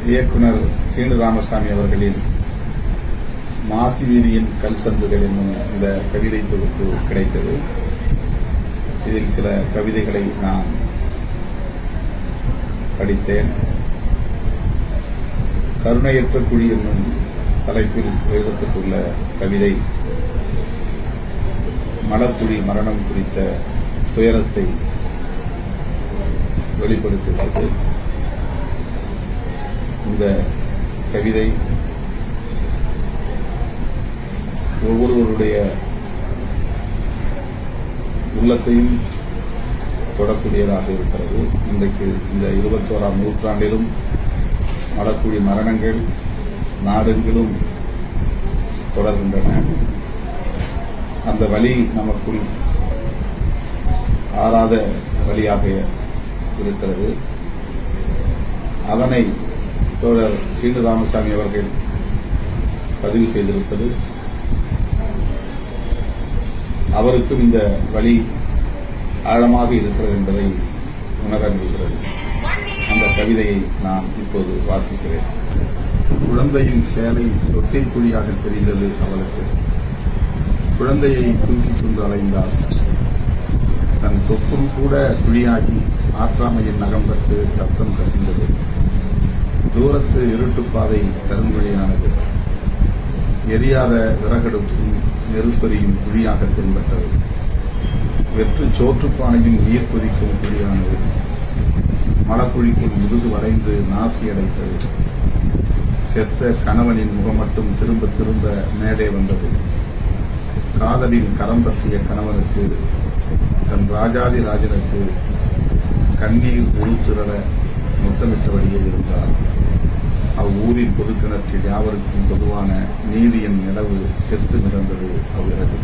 இயக்குனர் சீனு ராமசாமி அவர்களின் மாசி வீதியின் கல் சந்துகள் என்னும் இந்த கவிதை தொகுப்பு கிடைத்தது. இதில் சில கவிதைகளை நான் படித்தேன். கருணையற்ற குழி என்னும் தலைப்பில் எழுதப்பட்டுள்ள கவிதை மலக்குழி மரணம் குறித்த துயரத்தை வெளிப்படுத்துகிறது. இந்த கவிதை ஒவ்வொருவருடைய உள்ளத்தையும் தொடக்கூடியதாக இருக்கிறது. இன்றைக்கு இந்த 21ஆம் நூற்றாண்டிலும் மலக்குழி மரணங்கள் நாடெங்கிலும் தொடர்கின்றன. அந்த வலி நமக்குள் ஆறாத வழியாக இருக்கிறது. அதனை தோழர் சீனு ராமசாமி அவர்கள் பதிவு செய்திருப்பது அவருக்கும் இந்த வழி ஆழமாக இருக்கிறது என்பதை உணர முடிகிறது. அந்த கவிதையை நான் இப்போது வாசிக்கிறேன். குழந்தையின் சேலை தொட்டில் குழியாக தெரிந்தது அவளுக்கு. குழந்தையை தூக்கிக் கொண்டு அலைந்தாள். தன் தொப்புள் கூட குழியாகி ஆற்றாமையின் நகம்பட்டு ரத்தம் கசிந்தது. தூரத்து இருட்டுப்பாதை கருங்குழியானது. எரியாத விறகடுப்பும் நெருப்பெறியும் குழியாக தென்பட்டது. வெற்று சோற்றுப்பானையும் நீர் கொதிக்கும் குழியானது. மலக்குழிக்குள் முதுகு வளைந்து நாசி அடைத்தது. செத்த கணவனின் முகம் மட்டும் திரும்ப திரும்ப மேலே வந்தது. காதலின் கரம் பற்றிய கணவனுக்கு தன் ராஜாதி ராஜனுக்கு கண்ணீர் உள்திரள முத்தமிட்டபடியே இருந்தார். அவ்வூரின் பொதுக்கிணற்றில் யாவருக்கும் பொதுவான நீதியின் நிலவு செத்து மிதந்தது அவ்விரவு.